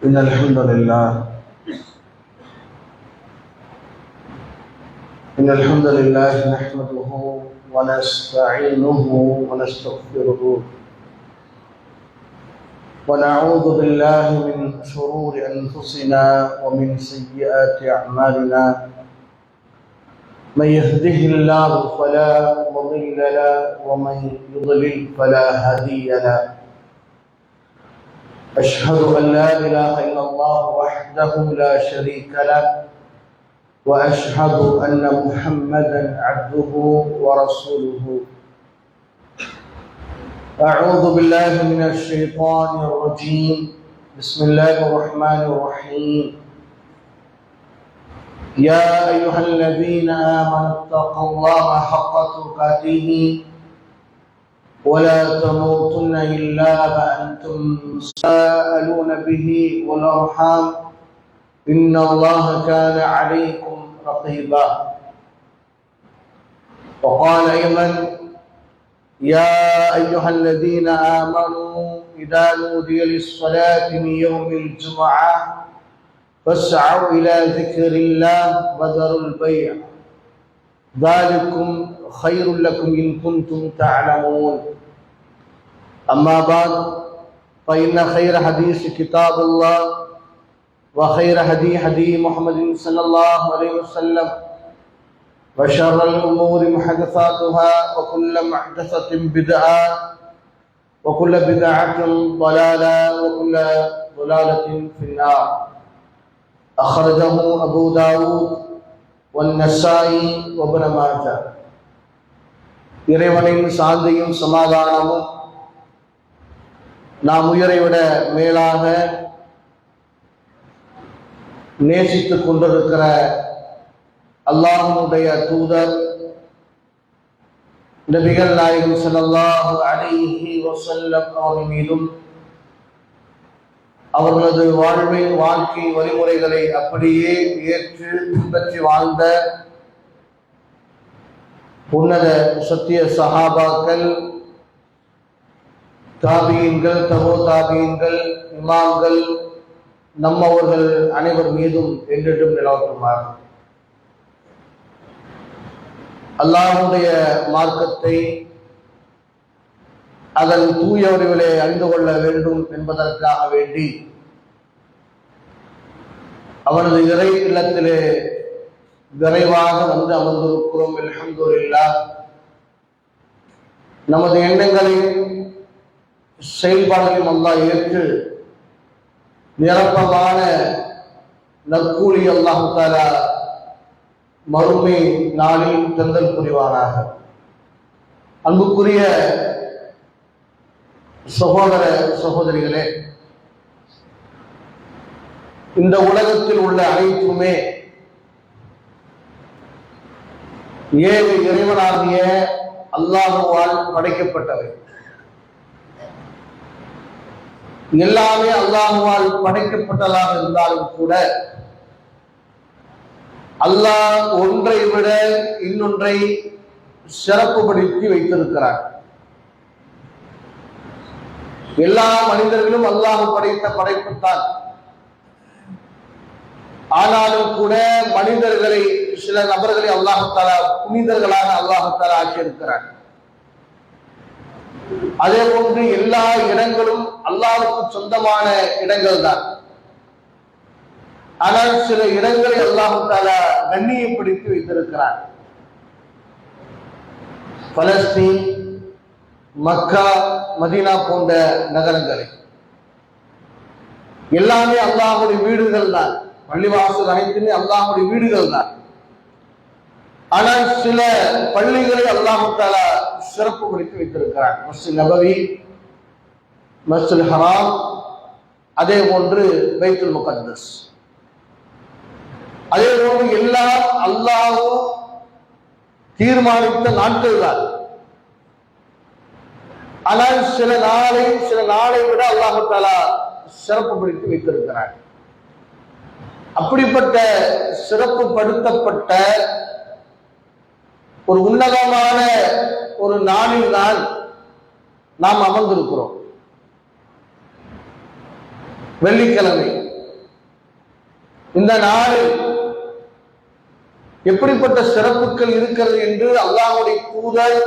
إن الحمد لله نحمده ونستعينه ونستغفره ونعوذ بالله من شرور أنفسنا ومن سيئات أعمالنا من يهده الله فلا مضل له ومن يضلل فلا هادي له أشهد أن لا إله إلا الله وحده لا شريك له وأشهد أن محمدا عبده ورسوله أعوذ بالله من الشيطان الرجيم بسم الله الرحمن الرحيم يا أيها الذين آمنوا اتقوا الله حق تقاته ولا تموتن إلا وأنتم مساءلون به والأرحام إن الله كان عليكم رقيبا وقال أيضا يا أيها الذين آمنوا إذا نودي للصلاة من يوم الجمعة فاسعوا إلى ذكر الله وذروا البيع ذلكم خير لكم إن كنتم تعلمون أما بعد فإن خير حديث كتاب الله وخير هدي محمد صلى الله عليه وسلم وشر الأمور محدثاتها وكل محدثة بدعة وكل بدعة ضلالة وكل ضلالة في النار أخرجه أبو داود والنسائي وابن ماجه இறைவனின் சாந்தியும் சமாதானமும் நாம் உயிரை விட மேலாக நேசித்துக் கொண்டிருக்கிற அல்லாஹ்வுடைய தூதர் நபிகள் நாயகம் ஸல்லல்லாஹு அலைஹி வஸல்லம் அவர்கள் மீதும் அவர்களது வாழ்க்கை வழிமுறைகளை அப்படியே ஏற்று பின்பற்றி வாழ்ந்த உன்னத சத்திய சஹாபாக்கள், தாபியீன்கள், தபோ தாபியீன்கள், இமாம்கள், நம்மவர்கள் அனைவர் மீதும் என்றென்றும் நிலவட்டுமாறு. அல்லாஹ்வுடைய மார்க்கத்தை அதன் தூய வடிவிலே அறிந்து கொள்ள வேண்டும் என்பதற்காக வேண்டி அவனது இறை இல்லத்திலே விரைவாக வந்து அமர்ந்திருக்கிறோம். அல்ஹம்துலில்லாஹ். நமது எண்ணங்களையும் செயல்பாடுகளையும் அல்லாஹ் ஏற்று நிரப்பமான நற்கூலி அல்லாஹ் தஆலா மறுமை நாளில் தந்தல் புரிவானாக. அன்புக்குரிய சகோதர சகோதரிகளே, இந்த உலகத்தில் உள்ள அனைத்துமே ஏழு இறைவனாகிய அல்லாஹுவால் படைக்கப்பட்டவை. எல்லாமே அல்லாஹுவால் படைக்கப்பட்டதாக இருந்தாலும் கூட அல்லாஹ் ஒன்றை விட இன்னொன்றை சிறப்புப்படுத்தி வைத்திருக்கிறார். எல்லா மனிதர்களும் அல்லாஹ் படைத்த படைப்புத்தான். ஆனாலும் கூட மனிதர்களை, சில நபர்களை அல்லாஹ் தஆலா புனிதர்களாக அல்லாஹ் தஆலா ஆக்கியிருக்கிறார். அதே போன்று எல்லா இடங்களும் அல்லாஹ்வுக்கு சொந்தமான இடங்கள் தான். ஆனால் சில இடங்களை அல்லாஹ் தஆலா கண்ணியப்படுத்தி வைத்திருக்கிறார். பலஸ்தீன், மக்கா, மதீனா போன்ற நகரங்களை எல்லாமே அல்லாஹ்வுடைய வீடுகள் தான். பள்ளிவாசல் அனைத்துமே அல்லாஹ்வுடைய வீடுகள் தான். ஆனால் சில பள்ளிகளை அல்லாஹ் தஆலா சிறப்புப்படுத்தி வைத்திருக்கிறார். மஸ்ஜித் நபவி, மஸ்ஜித் ஹராம், அதே போன்று பைத்துல் முகத்தஸ். அதே போன்று எல்லாம் அல்லாஹ் தீர்மானித்த நாட்கள் தான். ஆனால் சில நாளை விட அல்லாஹ் தஆலா சிறப்புப்படுத்தி வைத்திருக்கிறார். அப்படிப்பட்ட சிறப்புப்படுத்தப்பட்ட ஒரு உன்னதமான ஒரு நாளில் தான் நாம் அமர்ந்திருக்கிறோம். வெள்ளிக்கிழமை இந்த நாளில் எப்படிப்பட்ட சிறப்புகள் இருக்கிறது என்று அல்லாஹ்வுடைய தூதர்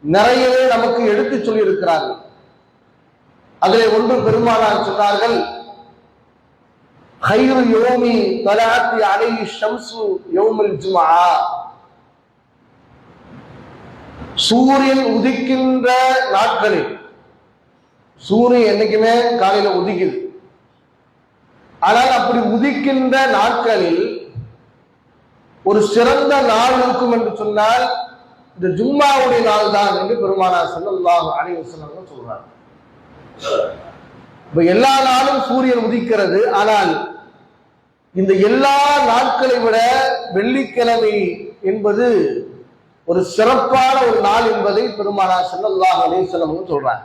நிறையவே நமக்கு எடுத்து சொல்லி இருக்கிறார்கள். அதிலே ஒன்று பெருமானார் சொன்னார்கள், ஹைரு யோமி தலஅத் அலைஹி ஷம்சு யௌமுல் ஜும்ஆ. சூரியன் உதிக்கின்ற நாட்களில், சூரியன் என்னைக்குமே காலையில உதிக்குது, ஆனால் அப்படி உதிக்கின்ற நாட்களில் ஒரு சிறந்த நாள் இருக்கும் என்று சொன்னால் இந்த ஜும்மாவுடைய நாள் தான் என்று பெருமானார் ஸல்லல்லாஹு அலைஹி வஸல்லம் சொல்றார். இப்ப எல்லா நாளும் சூரியன் உதிக்கிறது, ஆனால் இந்த எல்லா நாட்களை விட வெள்ளிக்கிழமை என்பது ஒரு சிறப்பான ஒரு நாள் என்பதை பெருமானார் ஸல்லல்லாஹு அலைஹி வஸல்லம் சொல்றாங்க.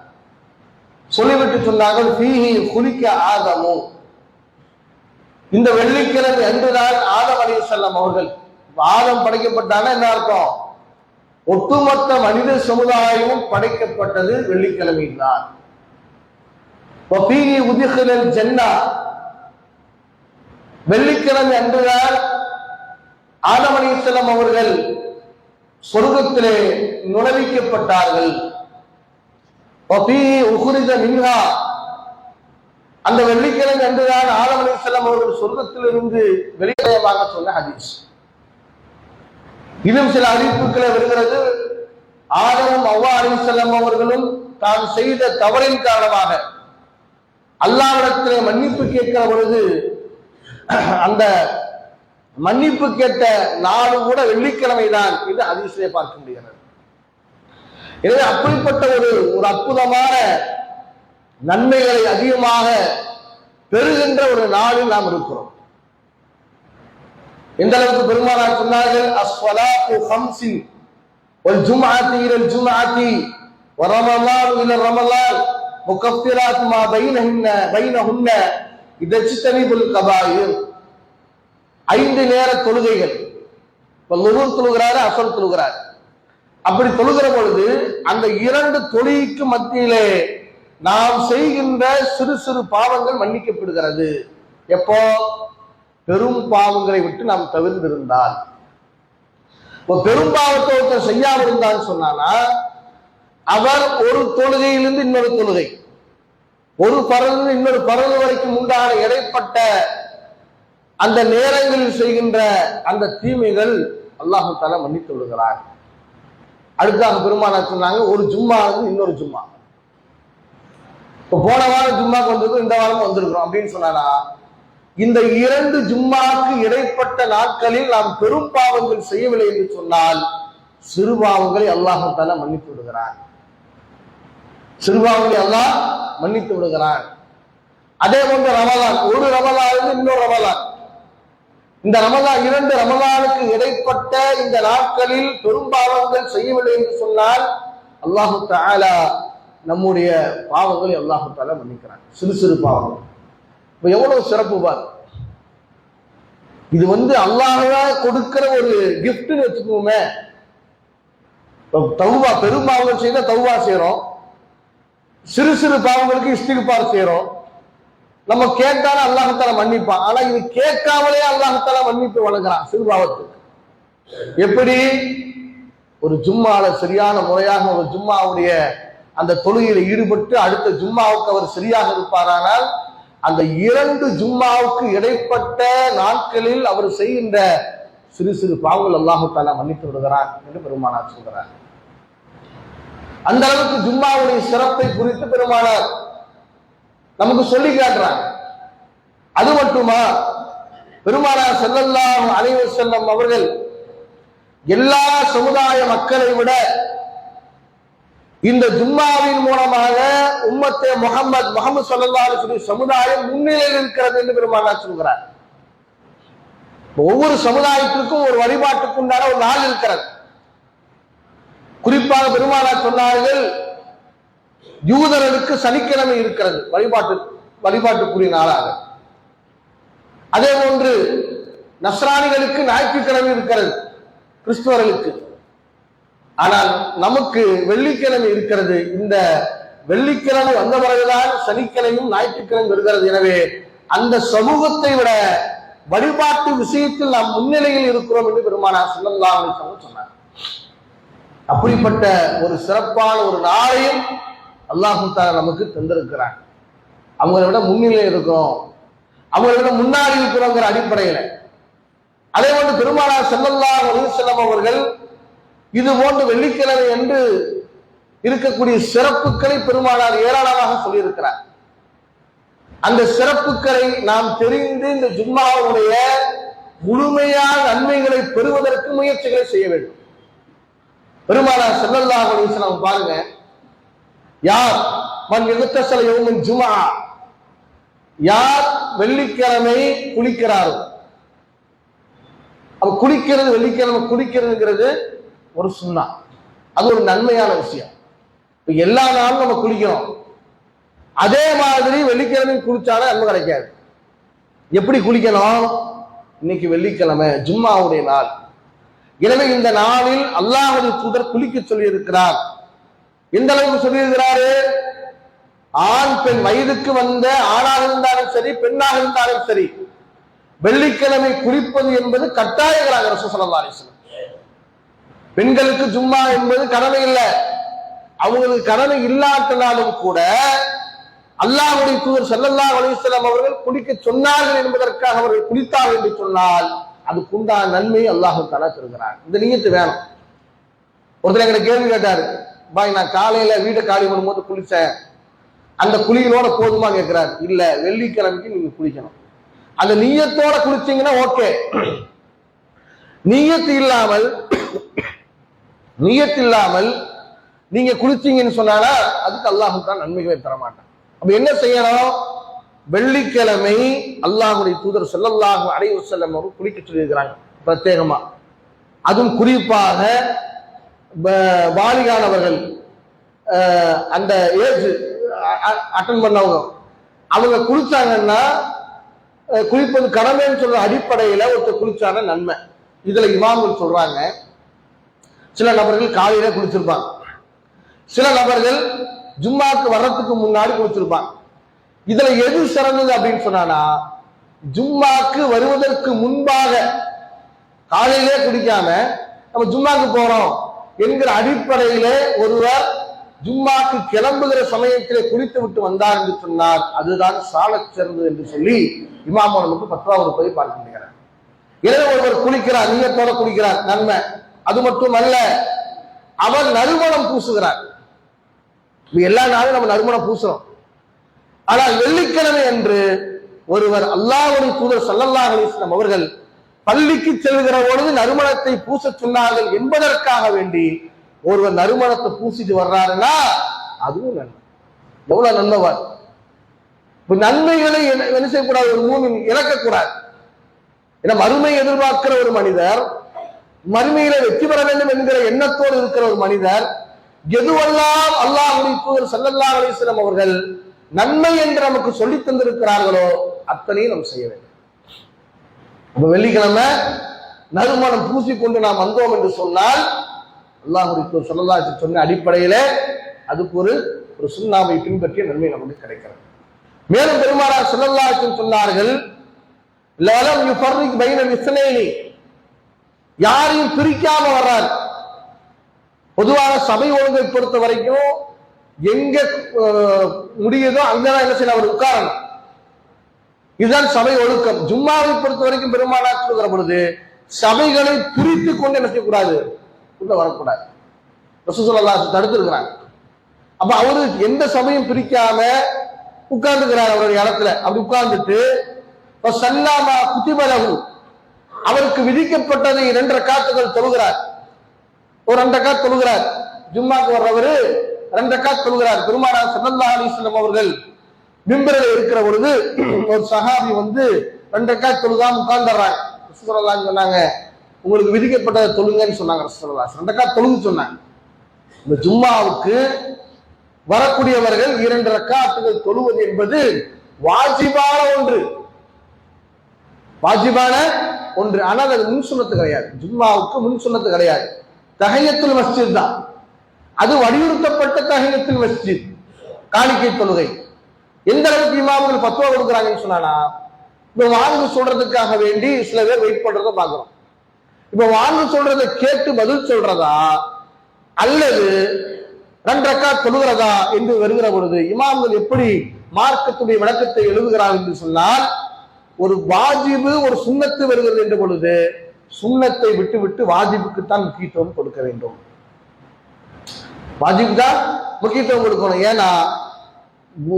சொல்லிவிட்டு சொன்னார்கள், ஃபீஹி குலிக ஆதமு. இந்த வெள்ளிக்கிழமை அன்றுதான் ஆதம் அலைஹிஸ்ஸலாம் அவர்கள், ஆதம் படைக்கப்பட்டான என்ன அர்த்தம்? ஒட்டுமொத்த மனித சமுதாயமும் படைக்கப்பட்டது வெள்ளிக்கிழமை தான். ஜன்னா, வெள்ளிக்கிழமை அன்றுதான் ஆதம் அலைஹிஸ்ஸலாம் அவர்கள் சொர்க்கத்திலே நுழைவிக்கப்பட்டார்கள். அந்த வெள்ளிக்கிழமை அன்றுதான் ஆதம் அலைஹிஸ்ஸலாம் அவர்கள் சொர்க்கத்திலிருந்து வெளியேறமாக சொன்ன ஹதீஸ். இன்னும் சில அறிவிப்புகளை வருகிறது, ஆதமும் அவ்வா அலைஹிஸ்ஸலாம் அவர்களும் தான் செய்த தவறின் காரணமாக அல்லாஹ்விடத்திலே மன்னிப்பு கேட்கிற பொழுது அந்த மன்னிப்பு கேட்ட நாடு கூட வெள்ளிக்கிழமை தான் என்று ஹதீஸிலே பார்க்க முடிகிறது. எனவே அப்படிப்பட்ட ஒரு அற்புதமான நன்மைகளை அதிகமாக பெறுகின்ற ஒரு நாளில் நாம் இருக்கிறோம். எந்த அளவுக்கு பெருமானார் சொன்னார்கள், அஸ்ஸலாத்து ஹம்ஸி வல் ஜும்ஆத்து இலல் ஜும்ஆத்தி வ ரமலான் இல ரமலான் முகஃபிராத் மா பைனஹுன்ன இதஜ்தனிபுல் கபாயிர். 5 நேர தொழுகைகள், இப்ப லுஹர் தொழுகிறாரு, அஸ்ர் தொழுகிறார். அப்படி தொழுகிற பொழுது அந்த 2 தொழுகைக்கு மத்தியிலே நாம் செய்கின்ற சிறு சிறு பாவங்கள் மன்னிக்கப்படுகிறது. எப்போ? பெரும் பாவங்களை விட்டு நாம் தவிர்ந்திருந்தால். பெரும் பாவத்தை செய்யாமல் இருந்தான்னு சொன்னானா, அவர் ஒரு தொழுகையிலிருந்து இன்னொரு தொழுகை, ஒரு பரலிருந்து இன்னொரு பரல் வரைக்கும் உண்டான இடைப்பட்ட அந்த நேரங்களில் செய்கின்ற அந்த தீமைகள் அல்லாஹ் தஆலா மன்னித்து விடுகிறார். அடுத்தாக பெருமானார் சொன்னாங்க, ஒரு ஜும்மா இருந்து இன்னொரு ஜும்மா. இப்ப போன வாரம் ஜும்மாக்கு வந்திருக்கோம், இந்த வாரம் வந்திருக்கிறோம் அப்படின்னு சொன்னானா, இந்த 2 ஜும்மாக்கு இடைப்பட்ட நாட்களில் நாம் பெரும் பாவங்கள் செய்யவில்லை என்று சொன்னால் சிறு பாவங்களை அல்லாஹ் தஆலா மன்னித்து விடுகிறார். சிறு பாவங்களை அல்லாஹ் மன்னித்து விடுகிறார். அதே போன்று ரமலான், ஒரு ரமலான் இன்னொரு ரமலான், இந்த ரமலான் 2 ரமலானுக்கு இடைப்பட்ட இந்த நாட்களில் பெரும் பாவங்கள் செய்யவில்லை என்று சொன்னால் அல்லாஹ் தஆலா நம்முடைய பாவங்களை அல்லாஹ் தஆலா மன்னிக்கிறார். சிறு சிறு பாவங்கள். இப்ப எவ்வளவு சிறப்பு பார். இது அல்லாஹ்வா கொடுக்கிற ஒரு கிஃப்ட்னு வச்சுக்கோமே. தௌபா, பெரும் பாவங்கள் செய்தா தௌபா செய்யறோம், சிறு சிறு பாவங்களுக்கு இஸ்திக்பார் செய்யறோம். நம்ம கேட்டாலும் அல்லாஹ் தஆலா மன்னிப்பான். ஆனா இது கேட்காமலே அல்லாஹ் தஆலா மன்னிப்பு வழங்குறான் சிறு பாவத்துக்கு. எப்படி? ஒரு ஜும்மால சரியான முறையாக ஒரு ஜும்மாவுடைய அந்த தொழுகையில ஈடுபட்டு அடுத்த ஜும்மாவுக்கு அவர் சரியாக இருப்பாரானால் அந்த 2 ஜும்மாவுக்கு இடைப்பட்ட நாட்களில் அவர் செய்கின்ற சிறு சிறு பாவங்கள் அல்லாஹ் தஆலா மன்னித்து விடுகிறான் என்று பெருமானார் சொல்கிறார். அந்த அளவுக்கு ஜும்மாவுடைய சிறப்பை குறித்து பெருமானார் நமக்கு சொல்லி காட்டுறாங்க. அது மட்டுமா, பெருமானார் ஸல்லல்லாஹு அலைஹி வஸல்லம் அவர்கள் எல்லா சமுதாய மக்களை விட இந்த ஜும்மாவின் மூலமாக உம்மத்தே முஹம்மது ஸல்லல்லாஹு அலைஹி வஸல்லம் சமுதாயம் முன்னிலையில் இருக்கிறது என்று பெருமானார் சொல்கிறார். ஒவ்வொரு சமுதாயத்திற்கும் ஒரு வழிபாட்டுக்கு உண்டான ஒரு நாள் இருக்கிறது. குறிப்பாக பெருமானார் சொன்னார்கள், யூதர்களுக்கு சனிக்கிழமை இருக்கிறது வழிபாட்டுக்குரிய நாளாக. அதே போன்று நஸ்ரானிகளுக்கு ஞாயிற்றுக்கிழமை இருக்கிறது, கிறிஸ்துவர்களுக்கு. ஆனால் நமக்கு வெள்ளிக்கிழமை இருக்கிறது. இந்த வெள்ளிக்கிழமை வந்த பிறகுதான் சனிக்கிழமையும் ஞாயிற்றுக்கிழமை வருகிறது. எனவே அந்த சமூகத்தை விட வழிபாட்டு விஷயத்தில் நாம் முன்னிலையில் இருக்கிறோம் என்று பெருமானார் ஸல்லல்லாஹு அலைஹி வஸல்லம் சொன்னார். அப்படிப்பட்ட ஒரு சிறப்பான ஒரு நாளையும் அல்லாஹ் தஆலா நமக்கு தந்திருக்கிறார். அவங்களை விட முன்னிலையில் இருக்கிறோம், அவங்களை விட முன்னாடி இருக்கிறோங்கிற அடிப்படையில. அதே போன்று பெருமானார் ஸல்லல்லாஹு அலைஹி வஸல்லம் அவர்கள் இது போன்று வெள்ளிக்கிழமை என்று இருக்கக்கூடிய சிறப்புகளை பெருமானார் ஏராளமாக சொல்லியிருக்கிறார். அந்த சிறப்புகளை நாம் தெரிந்து இந்த ஜும்மாவுடைய முழுமையான நன்மைகளை பெறுவதற்கு முயற்சிகளை செய்ய வேண்டும். பெருமானார் ஸல்லல்லாஹு அலைஹி வஸல்லம் பாருங்க, யார் மன் யக்தஸல யௌமுல் ஜும்ஆ, யார் வெள்ளிக்கிழமை குளிக்கிறாரோ, அப்ப குளிக்கிறது, வெள்ளிக்கிழமை குளிக்கிறதுங்கிறது ஒரு சுன்னா, அது ஒரு நன்மையான விஷயம். எல்லா நாளும் நம்ம குளிக்கிறோம், அதே மாதிரி வெள்ளிக்கிழமை குளிச்சாலும் நன்மை கிடைக்காது. எப்படி குளிக்கணும்? இன்னைக்கு வெள்ளிக்கிழமை ஜும்மாவுடைய நாள், எனவே இந்த நாளில் அல்லாஹ்வுடைய தூதர் குளிக்க சொல்லி இருக்கிறார். எந்த அளவுக்கு சொல்லி இருக்கிறாரு? ஆண் பெண் வயதுக்கு வந்த ஆணாக இருந்தாலும் சரி, பெண்ணாக இருந்தாலும் சரி, வெள்ளிக்கிழமை குளிப்பது என்பது கட்டாயங்களாக ரசூல் ஸல்லல்லாஹு அலைஹி வஸல்லம். பெண்களுக்கு ஜும்மா என்பது கடமை இல்லை, அவங்களுக்கு கடமை இல்லாட்டனாலும் கூட அல்லாஹ்வுடைய தூதர் ஸல்லல்லாஹு அலைஹி வஸல்லம் அவர்கள் குளிக்க சொன்னார்கள் என்பதற்காக அவர்கள் குளித்தார்கள் என்று சொன்னால் அதுக்குண்டான நன்மையை அல்லாஹ் தஆலா தருகிறார். இந்த நியத்து வேணும். ஒருத்தர் எங்களை கேள்வி கேட்டாரு, பாய் நான் காலையில வீட்டை காலி பண்ணும்போது குளிச்சேன், அந்த குளிகளோட போதுமா கேட்கிறார். இல்ல, வெள்ளிக்கிழமைக்கு நீங்க குளிக்கணும். அந்த நியத்தோட குளிச்சீங்கன்னா ஓகே. நியத்து இல்லாமல் நீங்க குளிச்சீங்கன்னு சொன்னால அதுக்கு அல்லாஹ் தான் நன்மைகளை தர மாட்டான். அப்ப என்ன செய்யணும்? வெள்ளிக்கிழமை அல்லாஹ்வுடைய தூதர் ஸல்லல்லாஹு அலைஹி வஸல்லம் அவர்கள் குளிக்க சொல்லியிருக்கிறாங்க பிரத்யேகமா. அதுவும் குறிப்பாக வாலிகானவர்கள், அந்த ஏஜ் அட்டன் பண்ணவங்க, அவங்க குளிச்சாங்கன்னா குளிப்பது கடமைன்னு சொல்ற அடிப்படையில ஒருத்தர் குளிச்சான நன்மை. இதுல இமாம்கள் சொல்றாங்க, சில நபர்கள் காலையில குளிச்சிருப்பாங்க, சில நபர்கள் ஜும்மாக்கு வர்றதுக்கு முன்னாடி குளிச்சிருப்பாங்க. இதுல எது சிறந்தது அப்படின்னு சொன்னா, ஜும்மாக்கு வருவதற்கு முன்பாக காலையிலே குடிக்காம நம்ம ஜும்மாக்கு போறோம் என்கிற அடிப்படையிலே ஒருவர் ஜும்மாக்கு கிளம்புகிற சமயத்திலே குளித்து விட்டு வந்தார் என்று சொன்னார், அதுதான் சாலச் சிறந்தது என்று சொல்லி இமாம் நமக்கு பத்வா கொடுப்பதை பார்க்க முடிகிறார். எனவே ஒருவர் குளிக்கிறார், நீயத்தோட குளிக்கிறார், நன்மை. அது மட்டுமல்ல, அவர் நறுமணம் பூசுகிறார். எல்லா நாளும் நம்ம நறுமணம் பூசுறோம், ஆனால் வெள்ளிக்கிழமை என்று ஒருவர் அல்லாஹ்வுடைய தூதர் ஸல்லல்லாஹு அலைஹி வஸல்லம் அவர்கள் பள்ளிக்கு செல்கிற பொழுது நறுமணத்தை பூச சொன்னார்கள் என்பதற்காக வேண்டி ஒருவர் நறுமணத்தை பூசிட்டு வர்றாருன்னா அதுவும் நன்மை. எவ்வளவு நன்மைவார்! நன்மைகளை என்ன செய்யக்கூடாது? ஒரு மூமின் இழக்கக்கூடாது. ஏன்னா மறுமை எதிர்பார்க்கிற ஒரு மனிதர், மறுமையில வெற்றி பெற வேண்டும் என்கிற எண்ணத்தோடு இருக்கிற ஒரு மனிதர், எதுவெல்லாம் அல்லாஹ்வுடைய தூதர் ஸல்லல்லாஹு அலைஹி வஸல்லம் அவர்கள் நன்மை என்று நமக்கு சொல்லி தந்திருக்கிறார்களோ அத்தனையும் நாம் செய்ய வேண்டும். வெள்ளிக்கிழமை நறுமணம் பூசிக்கொண்டு நாம் வந்தோம் என்று சொன்னால் அல்லாஹ்வுடைய தூதர் ஸல்லல்லாஹு அலைஹி வஸல்லம் சொன்ன அடிப்படையில அதுக்கு ஒரு சுன்னாவை பின்பற்றிய நன்மை நமக்கு கிடைக்கிறது. மேலும் பெருமானார் ஸல்லல்லாஹு அலைஹி வஸல்லம் சொன்னார்கள், லலம் யுஃபர்ரிக் பைனல் இஸ்னைனி, யாரையும் பிரிக்காம வர்றார். பொதுவாக சபை ஒழுங்கை பொறுத்த வரைக்கும் எங்க முடியுதோ அங்கதான் என்ன செய்யணும், அவர் உட்காரணும். இதுதான் சபை ஒழுக்கம். ஜும்மாவை பொறுத்த வரைக்கும் பெருமானார் சொல்கிற பொழுது சபைகளை பிரித்து கொண்டு என்ன செய்யக்கூடாது, உள்ள வரக்கூடாது. ரசூல் ஸல்லல்லாஹு அலைஹி வஸல்லம் தடுத்து இருக்கிறாங்க. அப்ப அவரு எந்த சபையும் பிரிக்காம உட்கார்ந்துக்கிறார் அவருடைய இடத்துல. அப்படி உட்கார்ந்துட்டு சல்லாமா குதிபலகு, அவருக்கு விதிக்கப்பட்டதை 2 ரக்காத்துகள் தொழுகிறார். ஒரு 2 ரக்காத் தொழுகிறார். ஜும்மாக்கு வர்றவரு 2 ரக்காத் தொழுகிறார். பெருமானார் ஸல்லல்லாஹு அலைஹி வஸல்லம் அவர்கள் மிம்பரில் இருக்கிற பொழுது ஒரு சஹாபி 2 ரக்காத் தொழுகாம உட்கார்ந்துறாங்க. ரசூலுல்லாஹி சொன்னாங்க, உங்களுக்கு விதிக்கப்பட்டதை தொழுங்கன்னு சொன்னாங்க. ரசூலுல்லாஹி 2 ரக்காத் தொழுங்க சொன்னாங்க. இந்த ஜும்மாவுக்கு வரக்கூடியவர்கள் 2 ரக்காத்துகள் தொழுவது என்பது வாஜிபான ஒன்று, வாஜிபான ஒன்று. ஆனால் அது முன் சுன்னத்து கிடையாது. ஜும்மாவுக்கு முன் சுன்னத்து கிடையாது. தஹியத்துல் மஸ்ஜித் தான் அது, வலியுறுத்தப்பட்ட தஹியத்துல் மஸ்ஜித் காணிக்கை தொழுகை. எந்த அளவுக்கு இமாம்கள் பத்துவா கொடுக்குறாங்கன்னு சொன்னா, இப்ப வாங்க சொல்றதுக்காக வேண்டி சில பேர் வெயிட் பண்றத பாக்குறோம். இப்ப வாங்க சொல்றதை கேட்டு பதில் சொல்றதா அல்லது 2 ரக்காத் தொழுகிறதா என்று வருகிற பொழுது இமாம்கள் எப்படி மார்க்கத்துடைய விளக்கத்தை எழுதுகிறார் என்று சொன்னால், ஒரு வாஜிபு ஒரு சுன்னத்து வருகிறது என்ற பொழுது சுன்னத்தை விட்டு விட்டு வாஜிபுக்குத்தான் முக்கியத்துவம் கொடுக்க வேண்டும். வாஜிபு தான் முக்கியத்துவம் கொடுக்கணும். ஏன்னா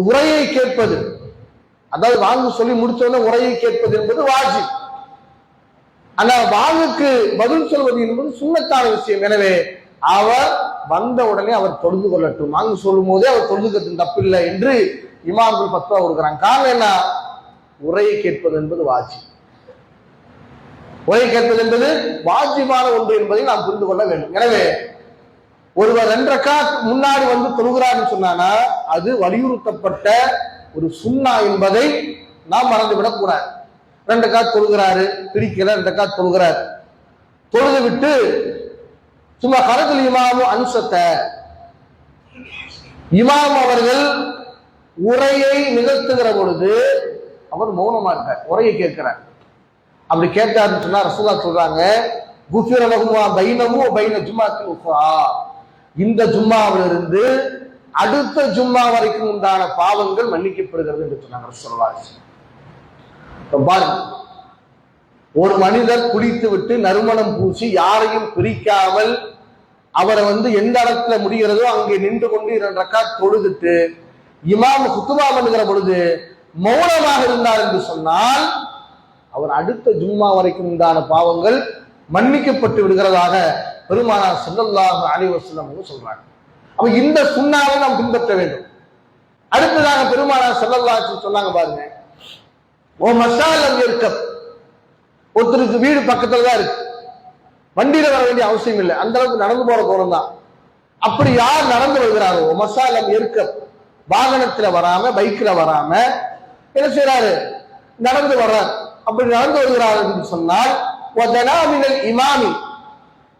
உரையை கேட்பது, அதாவது வாங்கு சொல்லி முடிச்சோட உரையை கேட்பது என்பது வாஜிப். ஆனா வாங்குக்கு பதில் சொல்வது என்பது சுன்னத்தான விஷயம். எனவே அவர் வந்த உடனே அவர் தொழுது கொள்ளட்டும், வாங்கு சொல்லும் போதே அவர் தொழுதுக்கட்டும், தப்பில்லை என்று இமாம்கள் பத்வா கொடுக்கிறாங்க. காரணம் என்ன? உரையை கேட்பது என்பது வாஜிப். உரையை கேட்பது என்பது வாஜிபான ஒன்று என்பதை நாம் புரிந்து கொள்ள வேண்டும். எனவே ஒருவர் 2 ரக்காத் முன்னாடி வந்து தொழுகிறார்னு சொன்னானா அது வலியுறுத்தப்பட்ட ஒரு சுன்னா என்பதை நாம் மறந்துவிடக் கூடாது. 2 ரக்காத் தொழுகிறாரு, பிரிக்கல, 2 ரக்காத் தொழுகிறார், தொழுது விட்டு சும்மா கரத்தில் இமாமும் அன்சத்தை, இமாம் அவர்கள் உரையை நிகழ்த்துகிற பொழுது அவர் மௌனமா இருக்கார், உரையை கேட்கிறார். அப்படி கேட்டாருன்னு சொன்னா ரசூலுல்லாஹ் சொல்றாங்க, குஃபிர லஹுமா பைனஹு வ பைன ஜும்மாத்தில் உக்ரா, இந்த ஜும்மாவிலிருந்து அடுத்த ஜும்மா வரைக்கும் உண்டான பாவங்கள் மன்னிக்கப்படுகிறது என்று சொன்னாங்க ரசூலுல்லாஹ். பாருங்க, ஒரு மனிதர் குளித்து விட்டு நறுமணம் பூசி யாரையும் பிரிக்காமல் அவரை எந்த இடத்துல முடிகிறதோ அங்கே நின்று கொண்டு 2 ரக்காத் தொழுதுட்டு இமாம் குத்துபா பண்ணுகிற பொழுது மௌனமாக இருந்தார் என்று சொன்னால் அவர் அடுத்த ஜும்மா வரைக்கும் உண்டான பாவங்கள் மன்னிக்கப்பட்டு விடுகிறதாக பெருமானார் ஸல்லல்லாஹு அலைஹி வஸல்லம் சொல்றாங்க. அப்ப இந்த சுன்னாவை நாம் பின்பற்ற வேண்டும். அடுத்ததாக பெருமானார் ஸல்லல்லாஹு அலைஹி வஸல்லம் சொன்னாங்க பாருங்க, ஓ மசாலம் இருக்கப், ஒருத்தருக்கு வீடு பக்கத்துல தான் இருக்கு, வண்டியில வர வேண்டிய அவசியம் இல்லை, அந்த அளவுக்கு நடந்து போற தூரம் தான். அப்படி யார் நடந்து வருகிறாரோ மசாலம் இருக்கப், வாகனத்துல வராம பைக்ல வராம என்ன செய்யறாரு, நடந்து வர்றார். அப்படி நடந்து வருகிறார் என்று சொன்னால் இமாமி,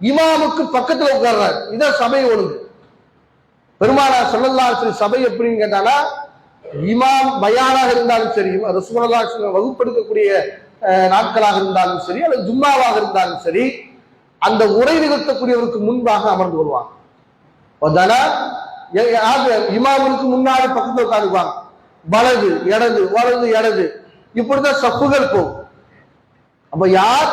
இமாமுக்கு பக்கத்துல உட்கார்றார். இதான் சபை ஒழுங்கு. பெருமானார் ஸல்லல்லாஹு அலைஹி வஸல்லம் சபை எப்படின்னு கேட்டானா, இமாம் பயானாக இருந்தாலும் சரி, ரசூலுல்லாஹி ஸல்லல்லாஹு அலைஹி வஸல்லம் வகுப்படுத்தக்கூடிய நாட்களாக இருந்தாலும் சரி, அல்லது ஜும்மாவாக இருந்தாலும் சரி, அந்த உரை நிகழ்த்தக்கூடியவருக்கு முன்பாக அமர்ந்து கொள்வாங்க. இமாமுக்கு முன்னாடி பக்கத்தில் உட்காந்துக்குவாங்க, வலது இடது வலது இடது, இப்படிதான் சப்புகள் போகும். அப்ப யார்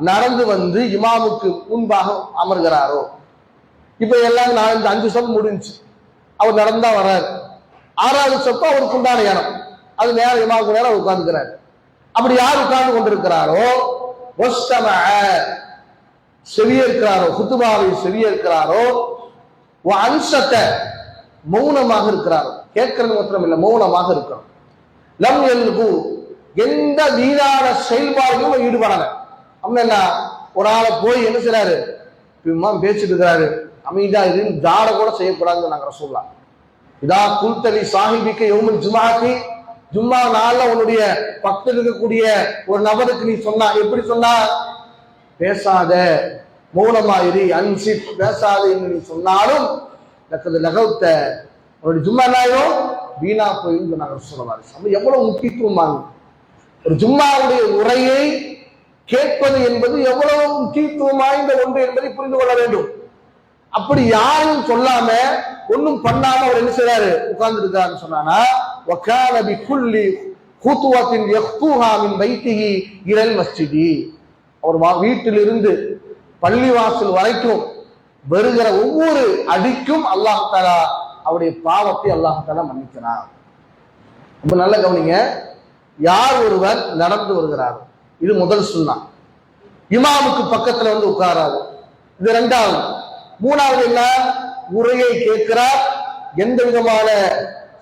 நடந்து வந்து இமாமுக்கு முன்பாக அமர்கிறாரோ, இப்ப எல்லாம் 5 சப்பு முடிஞ்சு அவர் நடந்தா வர்றாரு, 6வது சப்பு அவருக்கு உண்டான இடம், அது நேரம் இமாமுக்கு நேரம் உட்கார்ந்துக்கிறாரு. அப்படி யார் உட்கார்ந்து கொண்டிருக்கிறாரோ செவியேற்கிறாரோ, குத்துபாவை செவியேற்கிறாரோ, அன்சத்தை மௌனமாக இருக்கிறாரோ, கேட்கறது மாத்திரம் இல்லை மௌனமாக இருக்கிறோம். லம் எல்கு, எந்த வீணான செயல்பாடுகளும் ஈடுபடல. அப்படின்னா ஒரு ஆளை போய் என்ன செய்யறாரு, பேசிட்டு இருக்கிறாரு, அமைதியா இது ஜாட கூட செய்யக்கூடாதுன்னு நாங்க ரசூலுல்லாஹ். இதா குல்தலி சாஹிபிக்கு யௌமுல் ஜும்ஆத்தி, ஜும்மா நாள்ல உன்னுடைய பக்கத்தில் இருக்கக்கூடிய ஒரு நபருக்கு நீ சொன்னா, எப்படி சொன்னா, பேசாத, மௌனமாயிரி, அன்சிப், பேசாத என்று நீ சொன்னாலும் லகவுத்த, உன்னுடைய ஜும்மா நாயும் வீணா போயின்னு சொன்னாங்க ரசூலுல்லாஹ். எவ்வளவு முக்கியத்துவமான ஒரு ஜும்மாவுடைய உரையை கேட்பது என்பது எவ்வளவு முக்கியத்துவம் வாய்ந்த ஒன்று என்பதை புரிந்து கொள்ள வேண்டும். அப்படி யாரும் சொல்லாம ஒன்னும் பண்ணாம அவர் என்ன செய்யறாரு, உட்கார்ந்து இருக்காருன்னு சொன்னானா, வகான பிகுல்லி குதுவத்தின் யக்துஹா மின் பைத்திஹி இலல் மஸ்ஜிதி, அவர் வீட்டிலிருந்து பள்ளிவாசல் வரைக்கும் வருகிற ஒவ்வொரு அடிக்கும் அல்லாஹ் தஆலா அவருடைய பாவத்தை அல்லாஹ் தஆலா மன்னிக்கிறார். ரொம்ப நல்ல கவனிங்க, யார் ஒருவர் நடந்து வருகிறார், இது முதல் சுன்னா. இமாமுக்கு பக்கத்துல வந்து உட்காராரு, இது 2வது. 3வது என்ன, உரையை கேட்கிறார், எந்த விதமான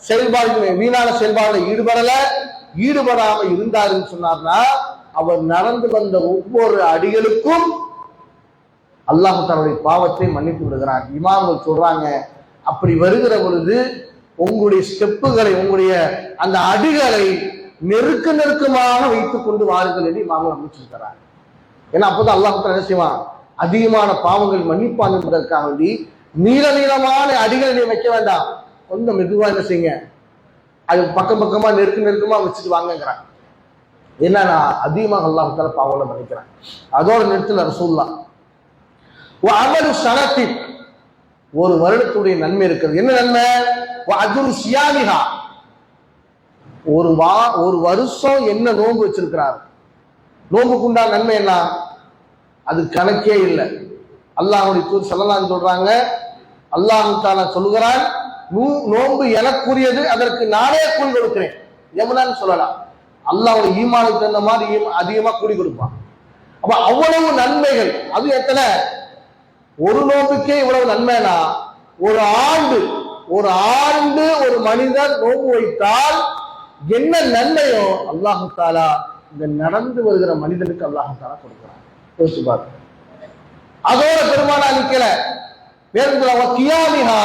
செயல்பாடு வீணான செயல்பாடு ஈடுபடாம இருந்தாருன்னு சொன்னார்னா அவர் நடந்து வந்த ஒவ்வொரு அடிகளுக்கும் அல்லாஹ் தன்னுடைய பாவத்தை மன்னித்து விடுகிறார். இமாம்கள் சொல்றாங்க, அப்படி வருகிற பொழுது உங்களுடைய ஸ்டெப்புகளை, உங்களுடைய அந்த அடிகளை நெருக்கமாக வைத்துக் கொண்டு வாருங்கள் என்று இமாம்கள் அமைச்சிருக்கிறார். ஏன்னா அப்போதான் அல்லாஹ் என்ன செய்வான், அதிகமான பாவங்கள் மன்னிப்பான் என்பதற்காக வேண்டி நீளமான அடிகளை நீ வைக்க வேண்டாம், கொஞ்சம் மெதுவா என்ன செய்யுங்க, அது பக்கமா நெருக்கமா வச்சுட்டு வாங்கிறாங்க. என்ன நான் அதிகமாக அல்லாஹ் தஆலா பாவங்களை மன்னிக்கிறேன். அதோட நிறுத்தல ரசூலுல்லாஹ். அமலு ஸனத்தி, ஒரு வருடத்துடைய நன்மை இருக்கிறது. என்ன நன்மை? அஜ்ரு சியாமிஹா, ஒரு வருஷம் என்ன நோன்பு வச்சிருக்கிறார், நோன்புக்குண்டான நன்மை என்ன? அது கணக்கே இல்லை. அல்லாஹ்வுடைய தூதர் ஸல்லல்லாஹு அலைஹி சொல்றாங்க, அல்லாஹ் தஆலா சொல்லுகிறான், நோன்பு எனக்குரியது, அதற்கு நானே கூலி கொடுக்கிறேன். எவ்வளவுன்னு சொல்லலாம். அல்லாஹ்வுடைய ஈமானுக்கு தகுந்த மாதிரி அதிகமா கூலி கொடுப்பான். அப்ப அவ்வளவு நன்மைகள். அது எத்தனை? ஒரு நோன்புக்கே இவ்வளவு நன்மைனா, ஒரு ஆண்டு ஒரு மனிதர் நோன்பு வைத்தால் என்ன நன்மையோ அல்லாஹ் தஆலா இந்த நடந்து வருகிற மனிதனுக்கு அல்லாஹ் தஆலா கொடுக்கிறான். யோசிச்சு பாருங்க. அதோட பெருமானா நிக்கல, கியாமிஹா,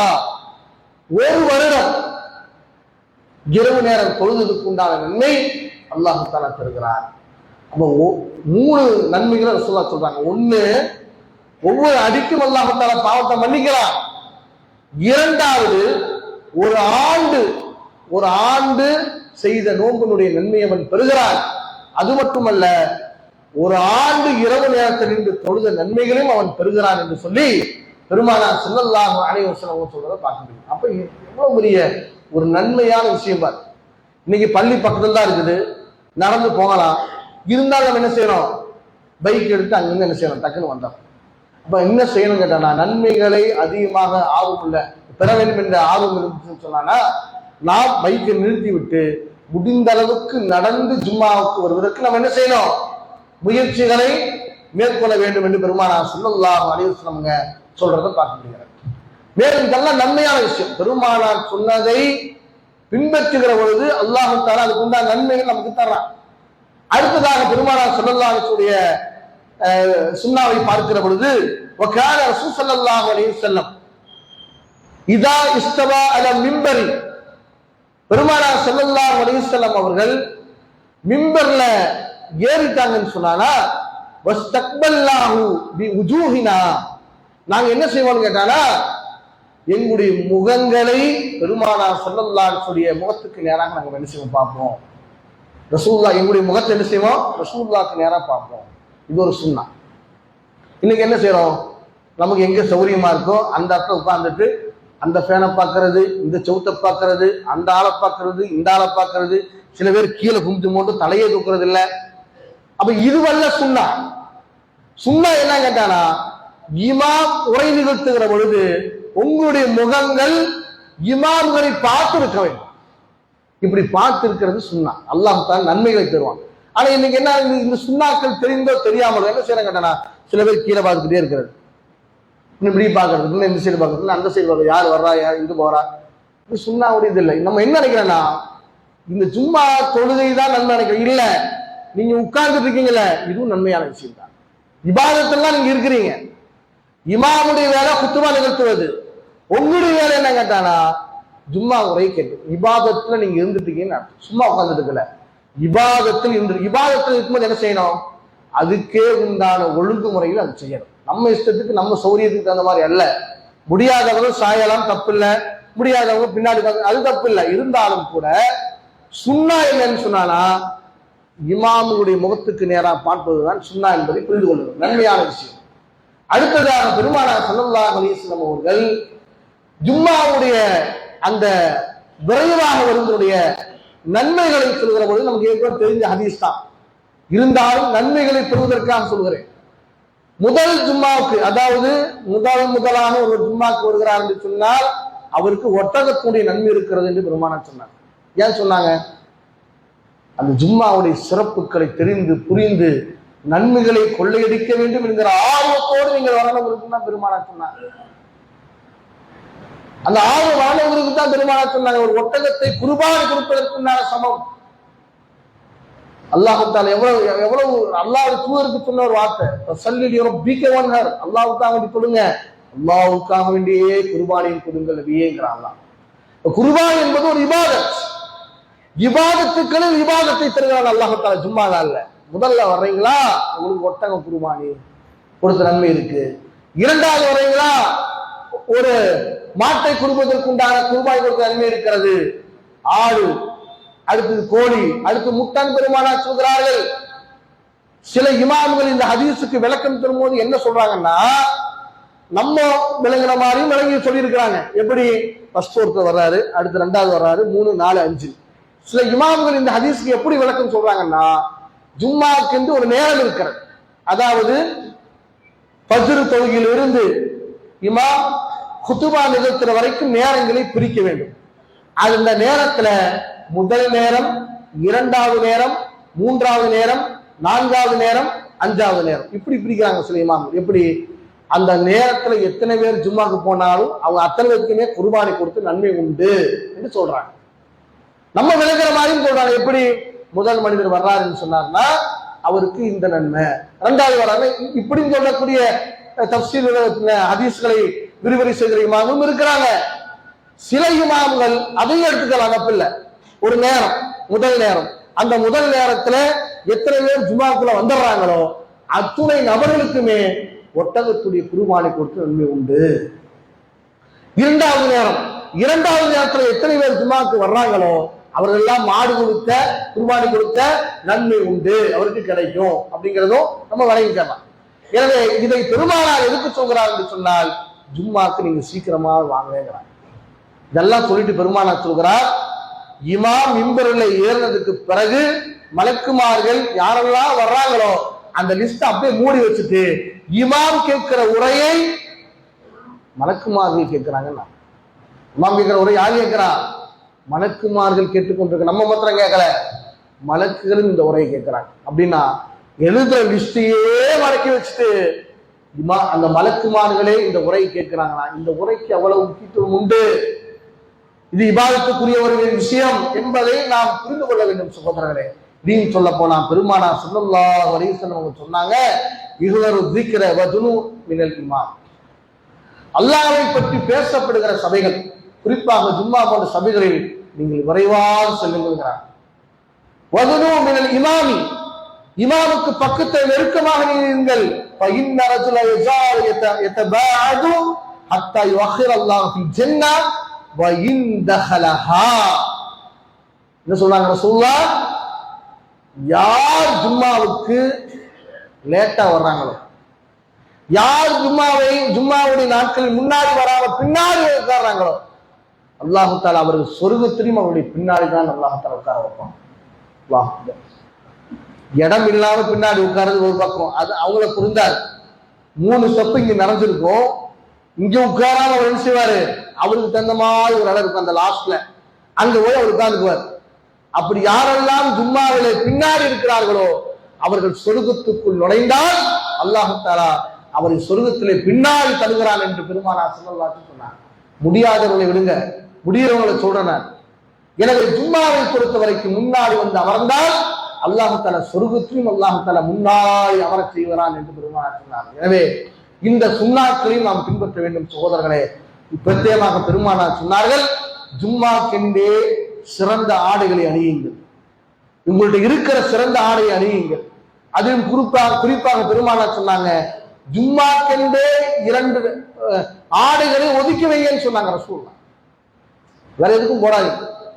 ஒரு வருடம் இரவு நேரம் தொழுதுக்கு உண்டான நன்மை அல்லாஹ் தஆலா தருகிறார். அப்போ 3 நன்மைகளை ரசூலுல்லாஹ் சொல்றாங்க. ஒண்ணு, ஒவ்வொரு அடிக்கும் அல்லாஹ் தஆலா பாவத்தை மன்னிக்கிறான். இரண்டாவது, ஒரு ஆண்டு செய்த நோம்பினுடைய நன்மையை அவன் பெறுகிறான். அது மட்டுமல்ல, ஒரு ஆண்டு இரவு நேரத்தில் நின்று தொழுத நன்மைகளையும் அவன் பெறுகிறான் என்று சொல்லி பெருமானார் ஸல்லல்லாஹு அலைஹி வஸல்லம் சொல்றதை பார்க்க முடியும். அப்ப எவ்வளவு பெரிய ஒரு நன்மையான விஷயம் பாரு. இன்னைக்கு பள்ளி பக்கத்துல தான் இருக்குது, நடந்து போகலாம். இருந்தாலும் நம்ம என்ன செய்யணும்? பைக் எடுத்து அங்கிருந்து என்ன செய்யணும்? டக்குன்னு வந்தோம். அப்ப என்ன செய்யணும் கேட்டானா, நன்மைகளை அதிகமாக ஆர்வம் இல்லை, பெற வேண்டும் என்ற ஆர்வம் இருந்துச்சுன்னு சொன்னானா, நாம் பைக்கை நிறுத்தி விட்டு முடிந்த அளவுக்கு நடந்து ஜும்மாவுக்கு வருவதற்கு நம்ம என்ன செய்யணும்? முயற்சிகளை மேற்கொள்ள வேண்டும் என்று பெருமானார் ஸல்லல்லாஹு அலைஹி வஸல்லம் சொல்றதை பார்க்க முடியாது. மேலும் இதெல்லாம் நன்மையான விஷயம். பெருமானார் சொன்னதை பின்பற்றுகிற பொழுது அல்லாஹ் தஆலா அதுக்கு உண்டான நன்மைகள் நமக்கு தர்றான். அடுத்ததாக பெருமானார் ஸல்லல்லாஹு அலைஹி வஸல்லம் சுன்னாவை பார்க்கிற பொழுது, வகான ரசூல் ஸல்லல்லாஹு அலைஹி வஸல்லம் இதா இஸ்தவா அல மிம்பரி, பெருமானார் ஸல்லல்லாஹு அலைஹி வஸல்லம் அவர்கள் மிம்பர்ல ஏறிட்டாங்கன்னு சொன்னானா, வஸ்தக்பல்னாஹு பிவுஜூஹினா, நாங்க என்ன செய்வோம்னு கேட்டானா, எங்களுடைய முகங்களை பெருமானார் ஸல்லல்லாஹு அலைஹி வஸல்லம் முகத்துக்கு நேராக நாங்க என்ன செய்வோம்? பார்ப்போம். ரசூலுல்லாஹ் எங்களுடைய முகத்தை என்ன செய்வோம்? ரசூலுல்லாஹ்க்கு நேராக பார்ப்போம். இது ஒரு சுன்னா. இன்னைக்கு என்ன செய்யறோம்? நமக்கு எங்க சௌரியமா இருக்கோ அந்த இடத்துல உட்கார்ந்துட்டு அந்த ஃபேனை பார்க்கறது, இந்த செவுத்தை பார்க்கறது, அந்த ஆளை பார்க்கறது, இந்த ஆளை பார்க்கறது. சில பேர் கீழே கும்பிட்டு போட்டு தலையே தூக்குறது இல்லை. அப்ப இதுவல்ல சுன்னா. சுன்னா என்ன கேட்டானா, இமாம் உரை நிகழ்த்துகிற பொழுது உங்களுடைய முகங்கள் இமாம்களை பார்த்து இருக்க வேண்டும். இப்படி பார்த்து இருக்கிறது சுன்னா. அல்லாஹ் தான் நன்மைகளை தருவான். ஆனா இன்னைக்கு என்ன, இந்த சுண்ணாக்கள் தெரிந்தோ தெரியாமலோ என்ன செய்யறாங்க கேட்டானா, சில பேர் கீழே பார்த்துக்கிட்டே இருக்கிறது, இப்படி பார்க்கறது, இல்லை இந்த சைடு பார்க்கறது, இல்லை அந்த சைடு பார்க்கறது, யார் வர்றா, யார் இங்க போறா. இது சுண்ணாவுடைய இது இல்லை. நம்ம என்ன நினைக்கிறேன்னா, இந்த ஜும்மா தொழுகை தான் நன்மை நினைக்கிறேன். இல்ல, நீங்க உட்கார்ந்துட்டு இருக்கீங்களே, இதுவும் நன்மையான விஷயம் தான். இபாதத்தெல்லாம் நீங்க இருக்கிறீங்க. இமாமுடைய வேலை குத்துபா நிகழ்த்துவது. உங்களுடைய வேலை என்ன கேட்டானா, ஜும்மா உரை கேட்டு இபாதத்துல நீங்க இருந்துட்டீங்கன்னு சும்மா உட்கார்ந்துட்டு இருக்கல, இபாதத்தில் இருந்து. இபாதத்தில் இருக்கும்போது என்ன செய்யணும்? அதுக்கே உண்டான ஒழுங்குமுறையில் அது செய்யணும். நம்ம இஷ்டத்துக்கு நம்ம சௌரியத்துக்கு தகுந்த மாதிரி அல்ல. முடியாதவங்க சாயலாம், தப்பு இல்லை. முடியாதவங்க பின்னாடி அது தப்பு இல்லை. இருந்தாலும் கூட சுன்னா என்னன்னு சொன்னானா, இமாமுடைய முகத்துக்கு நேராக பார்ப்பதுதான் சுன்னா என்பதை புரிந்து கொள்ளுங்கள். நன்மையான விஷயம். அடுத்ததாக பெருமானார் ஸல்லல்லாஹு அலைஹி வஸல்லம் அவர்கள் ஜும்மாவுடைய அந்த விரைவாக வருவதுடைய நன்மைகளை சொல்கிற பொழுது நமக்கு ஏற்கனவே தெரிஞ்ச ஹதீஸ் தான். இருந்தாலும் நன்மைகளை பெறுவதற்காக சொல்கிறேன். முதல் ஜும்மாவுக்கு, அதாவது முதலாக ஒரு ஜும்மாவுக்கு வருகிறார் என்று சொன்னால் அவருக்கு ஒட்டகத்துடைய நன்மை இருக்கிறது என்று பெருமானார் சொன்னார். ஏன் சொன்னாங்க? அந்த ஜும்மாவுடைய சிறப்புகளை தெரிந்து புரிந்து நன்மைகளை கொள்ளையடிக்க வேண்டும் என்கிற ஆர்வத்தோடு நீங்கள் வரணும் இருக்குன்னா பெருமானார் சொன்னாங்க. அந்த ஆர்வம் வாழவங்களுக்கு தான் பெருமானார் சொன்னாங்க. ஒரு ஒட்டகத்தை குர்பான் கொடுப்பதற்குண்டான சமம். அல்லாஹ் தஆலா எவ்வளவு அல்லாஹ் தூதருக்கு சொன்ன ஒரு வார்த்தை, அல்லாஹ்வுக்காக வேண்டி கொடுங்க, அல்லாஹ்வுக்காக வேண்டியே குர்பானின் கொடுங்கள் நபியேங்கிறான் அல்லாஹ். குர்பான் என்பது ஒரு இபாதத். இபாதத்துக்களில் இபாதத்தை தருகிறான் அல்லாஹ் தஆலா. ஜும்மா நாள்ல முதல்ல வர்றீங்களா, உங்களுக்கு ஒட்டகம் குர்பானி கொடுத்த நன்மை இருக்கு. இரண்டாவது வர்றீங்களா, ஒரு மாட்டை கொடுப்பதற்கு உண்டான குர்பானி கொடுத்த நன்மை இருக்கிறது. ஆடு அடுத்தது கோழி, அடுத்து முட்டன் பெருமானார் சொல்கிறார்கள். சில இமாம்கள் இந்த ஹதீஸுக்கு விளக்கம் தரும்போது என்ன சொல்றாங்கன்னா, நம்ம விளங்குற மாதிரியும் விளங்கி சொல்லியிருக்கிறாங்க. எப்படி ஃபர்ஸ்ட் ஒருத்தர் வர்றாரு, அடுத்து ரெண்டாவது வர்றாரு, 3 4 5. சில இமாம்கள் இந்த ஹதீஸுக்கு எப்படி விளக்கம் சொல்றாங்கன்னா, ஜும்மாக்கு என்று ஒரு நேரம் இருக்கிறது. அதாவது ஃபஜ்ர் தொழுகையிலிருந்து இமாம் குத்துபா நிகழ்த்துற வரைக்கும் நேரங்களை பிரிக்க வேண்டும். அந்த நேரத்துல முதல் நேரம், இரண்டாவது நேரம், மூன்றாவது நேரம், நான்காவது நேரம், அஞ்சாவது நேரம், இப்படி பிரிக்கிறாங்க சில இமாம்கள். எப்படி அந்த நேரத்துல எத்தனை பேர் ஜும்மாக்கு போனாலும் அவங்க அத்தனை பேருக்குமே குர்பானி கொடுத்து நன்மை உண்டு என்று சொல்றாங்க. நம்ம விளக்குற மாதிரியும் சொல்றாங்க. எப்படி முதல் மனிதர் வர்றாருன்னு சொன்னார்னா அவருக்கு இந்த நன்மை, இரண்டாவது வர்றாங்க, இப்படின்னு சொல்லக்கூடிய தஃசீர் ஹதீஸ்களை விரிவரை செய்கிற இமாமும் இருக்கிறாங்க. சில இமாம்கள் அதையும் எடுத்துக்கலாம், தப்பில்லை. ஒரு நேரம், முதல் நேரம், அந்த முதல் நேரத்துல எத்தனை பேர் ஜும்மாக்குள்ள வந்துடுறாங்களோ அத்துணை நபர்களுக்குமே ஒட்டகத்துடைய குர்பானி கொடுத்து நன்மை உண்டு. இரண்டாவது நேரம், இரண்டாவது நேரத்துல எத்தனை பேர் ஜும்மாக்கு வர்றாங்களோ அவர்கள் எல்லாம் மாடு கொடுத்த குர்பானி கொடுத்த நன்மை உண்டு, அவருக்கு கிடைக்கும் அப்படிங்கிறதும் நம்ம வழங்கிக்கலாம். எனவே இதை பெருமானார் எதுக்கு சொல்கிறார் என்று சொன்னால், ஜும்மாக்கு நீங்க சீக்கிரமா வாங்குங்கிறாங்க. இதெல்லாம் சொல்லிட்டு பெருமானார் சொல்கிறார், இமாம் மிம்பரில் ஏறினதுக்கு பிறகு மலக்குமார்கள் யாரெல்லாம் வர்றாங்களோ அந்த லிஸ்ட் அப்படியே மூடி வச்சுட்டு இமாம் கேட்கிற உரையை மலக்குமார்கள் கேட்கிறாங்கன்னா, இமாம் கேட்கிற உரை யார் கேட்கிறா? மலக்குமார்கள் கேட்டுக்கொண்டிருக்க, நம்ம மாத்திரம் கேட்கல, மலக்குகளும் இந்த உரையை கேட்கிறாங்க. அப்படின்னா எழுதுற லிஸ்டையே மடக்கி வச்சுட்டு அந்த மலக்குமார்களே இந்த உரையை கேட்கிறாங்களா? இந்த உரைக்கு அவ்வளவு முக்கியத்துவம் உண்டு. இது இபாதத்துக்குரிய ஒரு விஷயம் என்பதை நாம் புரிந்து கொள்ள வேண்டும் சகோதரர்களே. தீன் சொல்ல போனா பெருமானார் ஸல்லல்லாஹு அலைஹி வஸல்லம் அவங்க சொன்னாங்க, இஹ்தரு ذிக்ர வதுனு மினல் இமாம். அல்லாஹ்வை பற்றி பேசப்படுகிற சபைகள், குறிப்பாக ஜும்மா போன்ற சபைகளில் நீங்கள் விரைவாக செல்லுங்கள். வதுனு மினல் இமாமி, இமாமுக்கு பக்கத்தில் நெருக்கமாக நீங்கள். فإن رجل يزال يتباعد حتى يؤخر الله في الجنة وإن دخلها. என்ன சொல்றாங்க ரசூலுல்லாஹ்? யார் ஜும்மாவுக்கு லேட்டா வர்றாங்களோ, யார் ஜும்மாவுடைய நாட்களில் முன்னாடி வராம பின்னாடி உட்கார்றாங்களோ அல்லாஹு தஆலா அவர்கள் சொர்க்கத்திலும் அவருடைய பின்னாடி தான் அல்லாஹு தஆலா உட்கார வைப்பான். இடம் இல்லாம பின்னாடி உட்கார்றது ஒரு பக்கம், அது அவங்கள புரிந்தாரு. 3 ஸ்டெப் இங்க நடந்திருக்கும், இங்க உட்காராம அவர் என்ன செய்வாரு, அவருக்கு தகுந்த மாதிரி ஒரு இடம் இருக்கும் அந்த லாஸ்ட்ல, அங்க போய் அவர் உட்கார்ந்துக்குவார். அப்படி யாரெல்லாம் ஜும்மாவிலே பின்னாடி இருக்கிறார்களோ அவர்கள் சொர்க்கத்துக்குள் நுழைந்தால் அல்லாஹு தஆலா அவரை சொர்க்கத்திலே பின்னாடி தருகிறான் என்று பெருமானார் ஸல்லல்லாஹு அலைஹி வஸல்லம் சொன்னார். முடியாதவர்களை விடுங்க, முடிகிறவங்களை சொல்றேன். எனவே ஜும்மாவை பொறுத்த வரைக்கும் முன்னாடி வந்து அமர்ந்தால் அல்லாஹு தஆலா சொர்க்கத்திலும் அல்லாஹு தஆலா முன்னாடி அமரச் செய்கிறான் என்று பெருமானார் சொன்னார். எனவே இந்த சுன்னாக்களையும் நாம் பின்பற்ற வேண்டும் சகோதரர்களே. பிரத்யேகமாக பெருமானார் சொன்னார்கள், ஜும்மாக்கென்றே சிறந்த ஆடைகளை அணியுங்கள், உங்கள்ட்ட இருக்கிற சிறந்த ஆடையை அணியுங்கள். அதிலும் குறிப்பாக பெருமானார் சொன்னாங்க, ஜும்மாக்கென்றே 2 ஆடைகளை ஒதுக்கி வைங்கன்னு சொன்னாங்க ரசூலுல்லாஹ். வேற எதுக்கும் போடாது,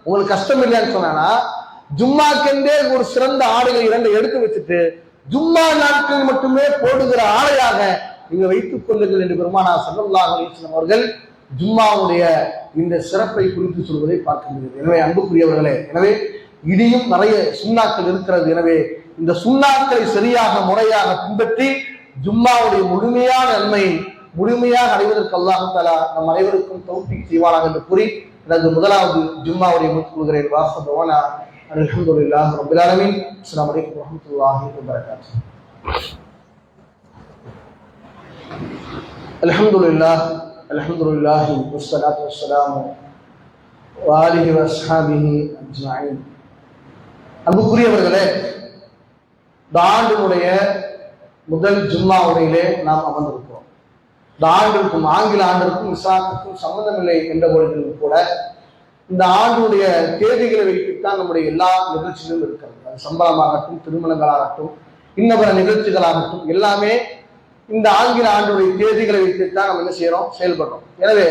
உங்களுக்கு கஷ்டம் இல்லைன்னு சொன்னா ஜும்மாக்கென்றே ஒரு சிறந்த ஆடைகள் 2 எடுத்து வச்சுட்டு ஜும்மா நாட்கள் மட்டுமே போடுகிற ஆடையாக நீங்க வைத்துக் கொள்ளுங்கள் என்று பெருமானார் ஸல்லல்லாஹு அலைஹி வஸல்லம் அவர்கள் ஜும்மாவுடைய இந்த சிறப்பை குறித்து சொல்வதை பார்க்க முடியுது. எனவே அன்புக்குரியவர்களே, எனவே இனியும் நிறைய சுன்னாக்கள் இருக்கிறது. எனவே இந்த சுன்னாக்களை சரியாக முறையாக பின்பற்றி ஜும்மாவுடைய முழுமையான நன்மையை முழுமையாக அடைவதற்கு அல்லாஹ் தஆலா நம் அனைவருக்கும் தௌஃபீக் செய்வானாக என்று கூறி எனது முதலாவது ஜும்மாவுடைய முன்கொள்கிறேன். வாஹதவானா அல்ஹம்துலில்லாஹி ரப்பில் ஆலமீன். அஸ்ஸலாமு அலைக்கும் வரஹ்மத்துல்லாஹி வபரகாத்துஹு. அல்ஹம்துலில்லாஹி வஸ்ஸலாத்து வஸ்ஸலாமு வஆலிஹி வஸ்ஹாபிஹி அஜ்மஈன். அன்புக்குரியவர்களே, இந்த ஆண்டினுடைய முதல் ஜும்மாவுடையிலே நாம் அமர்ந்திருக்கிறோம். இந்த ஆண்டிற்கும் ஆங்கில ஆண்டிற்கும் இஸ்லாத்திற்கும் சம்பந்தமில்லை என்ற பொழுதிலும் கூட இந்த ஆண்டுடைய தேதிகளை வைத்துத்தான் நம்முடைய எல்லா நிகழ்ச்சிகளும் இருக்கிறது. அது சம்பளமாகட்டும், திருமணங்களாகட்டும், இன்னபிற நிகழ்ச்சிகளாகட்டும், எல்லாமே இந்த ஆங்கில ஆண்டுடைய தேதிகளை வைத்துத்தான் நம்ம என்ன செய்யறோம், செயல்படுறோம். எனவே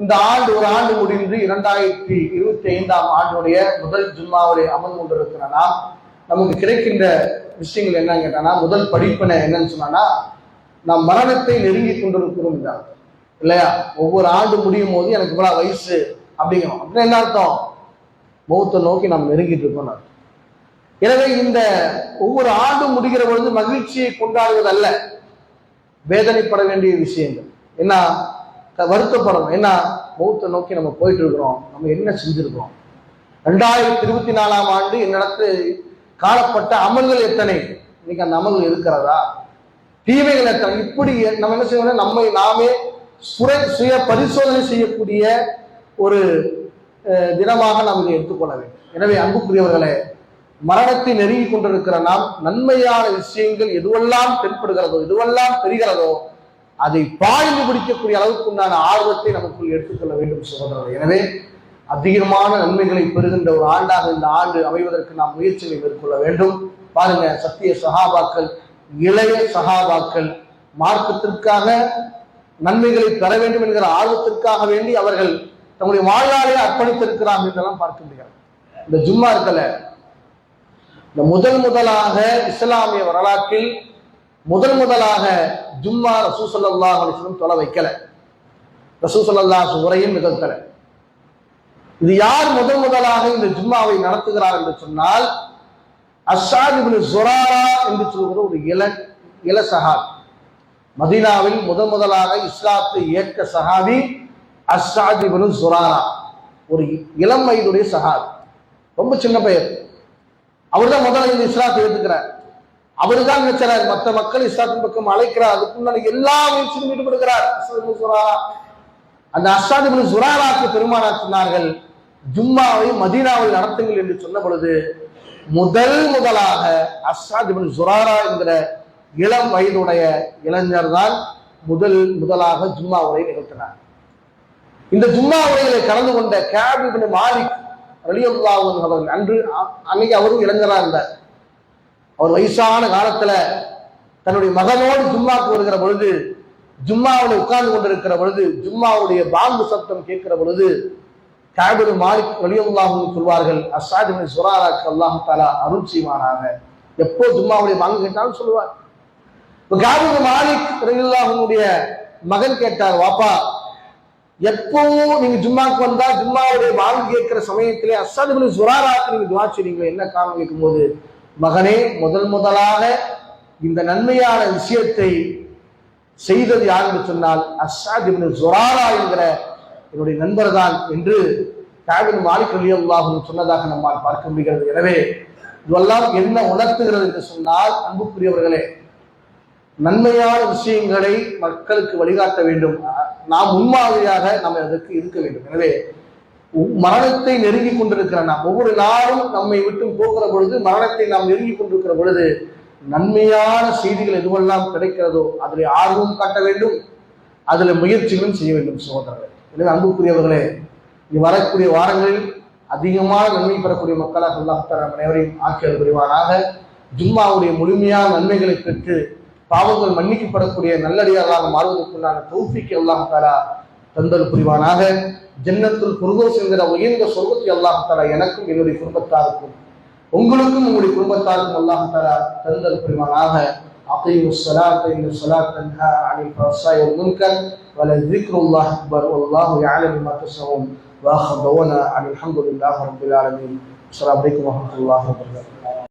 இந்த ஆண்டு ஒரு ஆண்டு முடிந்து 2025ஆம் ஆண்டுடைய முதல் ஜும்மாவிலே அமர்ந்து கொண்டிருக்கிறனா நமக்கு கிடைக்கின்ற விஷயங்கள் என்னன்னு கேட்டானா, முதல் படிப்பினை என்னன்னு சொன்னா, நாம் மரணத்தை நெருங்கி கொண்டிருக்கிறோம் இல்லையா? ஒவ்வொரு ஆண்டு முடியும் போது எனக்கு இவ்வளவு வயசு அப்படிங்கிறோம். அப்படின்னு என்ன அர்த்தம்? மௌத்தை நோக்கி நாம் நெருங்கிட்டு இருக்கோம். எனவே இந்த ஒவ்வொரு ஆண்டு முடிகிற பொழுது மகிழ்ச்சியை கொண்டாடுவது அல்ல, வேதனைப்பட வேண்டிய விஷயங்கள். என்ன வருத்தப்படணும்? என்ன மௌத்தை நோக்கி நம்ம போயிட்டு இருக்கிறோம், நம்ம என்ன செஞ்சிருக்கிறோம்? 2024ஆம் ஆண்டு என்னிடத்து காணப்பட்ட அமல்கள் எத்தனை, இன்னைக்கு அந்த அமல்கள் இருக்கிறதா? தீமைகள் எத்தனை? இப்படி நம்ம என்ன செய்யணும், நம்மை நாமே சுய பரிசோதனை செய்யக்கூடிய ஒரு தினமாக நாம் இதை எடுத்துக்கொள்ள வேண்டும். எனவே அன்புக்குரியவர்களே, மரணத்தை நெருங்கி கொண்டிருக்கிற நாம் நன்மையான விஷயங்கள் எதுவெல்லாம் தென்படுகிறதோ, எதுவெல்லாம் தெரிகிறதோ, அதை பாய்ந்து பிடிக்கக்கூடிய அளவுக்கு உண்டான ஆர்வத்தை நமக்குள் எடுத்துக்கொள்ள வேண்டும் சகோதரர்கள். எனவே அதிகமான நன்மைகளை பெறுகின்ற ஒரு ஆண்டாக இந்த ஆண்டு அமைவதற்கு நாம் முயற்சிகளை மேற்கொள்ள வேண்டும். பாருங்க, சத்திய சகாபாக்கள், இளைய சகாபாக்கள் மார்க்கத்திற்காக நன்மைகளை பெற வேண்டும் என்கிற ஆர்வத்திற்காக வேண்டி அவர்கள் தங்களுடைய வாழ்நாளை அர்ப்பணித்திருக்கிறார்கள் என்றெல்லாம் பார்க்க முடியாது. இந்த ஜும்மா இருக்கல, இந்த முதலாக இஸ்லாமிய வரலாற்றில் முதலாக ஜும்மா ரசூல் ஸல்லல்லாஹு அலைஹி வஸல்லம் தொலை வைக்கல, ரசூல் ஸல்லல்லாஹு உரையும் நிகழ்த்தல. இது யார் முதலாக இந்த ஜும்மாவை நடத்துகிறார் என்று சொன்னால், அஸ்ஸாத் இப்னு ஸுராரா என்று சொல்கிற ஒரு இள சஹாபி. மதீனாவில் முதலாக இஸ்லாத்தை ஏற்ற சஹாபி அஸ்ஸாத் இப்னு ஸுராரா, ஒரு இளம் வயதுடைய சஹாபி, ரொம்ப சின்ன பையன். அவர் தான் முதல்ல இந்த இஸ்லாத்தை ஏற்றுக்கிறார். அவரு தான் நினைச்சார் மற்ற மக்கள் இஸ்லாத்தின் பக்கம் அழைக்கிறார், அதுக்கு முன்னாடி எல்லா முயற்சியும் ஈடுபடுகிறார். அந்த அஸ்ஸாத் இப்னு ஸுராராக்கு பெருமானார் சொன்னார்கள், ஜும்மாவை மதீனாவில் நடத்துங்கள் என்று சொன்ன பொழுது முதலாக அஸ்ஸாத் இப்னு ஸுராரா என்கிற இளம் வயதுடைய இளைஞர் தான் முதலாக ஜும்மா உரை நிகழ்த்தினார். இந்த ஜும்மா உரையிலே கலந்து கொண்ட கஅப் இப்னு மாலிக் ரலியல்லாஹு அன்ஹு அவர்கள் அன்னைக்கு அவரும் இளைஞராக இருந்தார். அவர் வயசான காலத்துல தன்னுடைய மகனோடு ஜும்மாவுக்கு வருகிற பொழுது, ஜும்மாவில் உட்கார்ந்து கொண்டிருக்கிற பொழுது, ஜும்மாவுடைய பாங்கு சத்தம் கேட்கிற பொழுது கஅப் இப்னு மாலிக் ரலியல்லாஹு அன்ஹு சொல்வார்கள், அஸ்ஸாத் இப்னு ஸுராராக்கு அல்லாஹ் தஆலா அருள் செய்வானாக. எப்போ ஜும்மாவுடைய பாங்கு கேட்டாலும் சொல்லுவார். கஅப் இப்னு மாலிக் ரலியல்லாஹு அன்ஹுடைய மகன் கேட்டார், வாப்பா எப்பவும் நீங்க ஜும்மாக்கு வந்தா ஜும்மாவுடைய பாங்கு கேட்கிற சமயத்திலே அஸ்ஸாத் இப்னு ஸுராராக்கு நீங்க துஆ செய்றீங்களே, என்ன காரணம் கேட்கும் போது, மகனே முதலாக இந்த நன்மையான விஷயத்தை செய்தது யார் என்று சொன்னால் அஸ்ஸாத் இப்னு ஸுராரா என்கிற என்னுடைய நண்பர் தான் என்று கஅப் இப்னு மாலிக் ரலியல்லாஹு அன்ஹு சொன்னதாக நம்மால் பார்க்க முடிகிறது. எனவே இதெல்லாம் என்ன உணர்த்துகிறது என்று சொன்னால், அன்புக்குரியவர்களே, நன்மையான விஷயங்களை மக்களுக்கு வழிகாட்ட வேண்டும். நாம் முன்மாதிரியாக நம்ம அதற்கு இருக்க வேண்டும். எனவே மரணத்தை நெருங்கி கொண்டிருக்கிற நாம் ஒவ்வொரு நாளும் நம்மை விட்டு போகிற பொழுது, மரணத்தை நாம் நெருங்கி கொண்டிருக்கிற பொழுது நன்மையான செய்திகள் எதுவெல்லாம் கிடைக்கிறதோ அதில் ஆர்வம் காட்ட வேண்டும், அதுல முயற்சிகளும் செய்ய வேண்டும் சகோதரர்களே. எனவே அன்புக்குரியவர்களே, இனி வரக்கூடிய வாரங்களில் அதிகமான நன்மை பெறக்கூடிய மக்களாக அல்லாஹ் தஆலா அனைவரையும் ஆக்கியல் புரிவானாக. ஜும்மாவுடைய முழுமையான நன்மைகளை பெற்று பாவங்கள் மன்னிக்கப்படக்கூடிய நல்லடியார்களாக மாறுவதற்குண்டான தௌஃபீக்கை அல்லாஹ் தஆலா தந்தல் புரிவானாக. ஜன்னத்துல் ஃபிர்தௌஸ் என்கிற உயர்ந்த சொர்க்கத்தை அல்லாஹ் தஆலா எனக்கும் என்னுடைய குடும்பத்தாருக்கும் உங்களுக்கும் உங்களுடைய குடும்பத்தாருக்கும் அல்லாஹ் தஆலா தந்தல் புரிவானாக. அகீமுஸ் ஸலாத்த இன்ன ஸலாத்த தன்ஹா அனில் ஃபஹ்ஷாஇ வல் முன்கர் வ லذிக்ருல்லாஹி அக்பர் வல்லாஹு யஅலமு மா தஸ்னஊன் வ ஆখির தஅவானா அல்ஹம்துலில்லாஹி ரப்பில் ஆலமீன். அஸ்ஸலாமு அலைக்கும் வ ரஹ்மத்துல்லாஹி வ பரகாத்துஹு.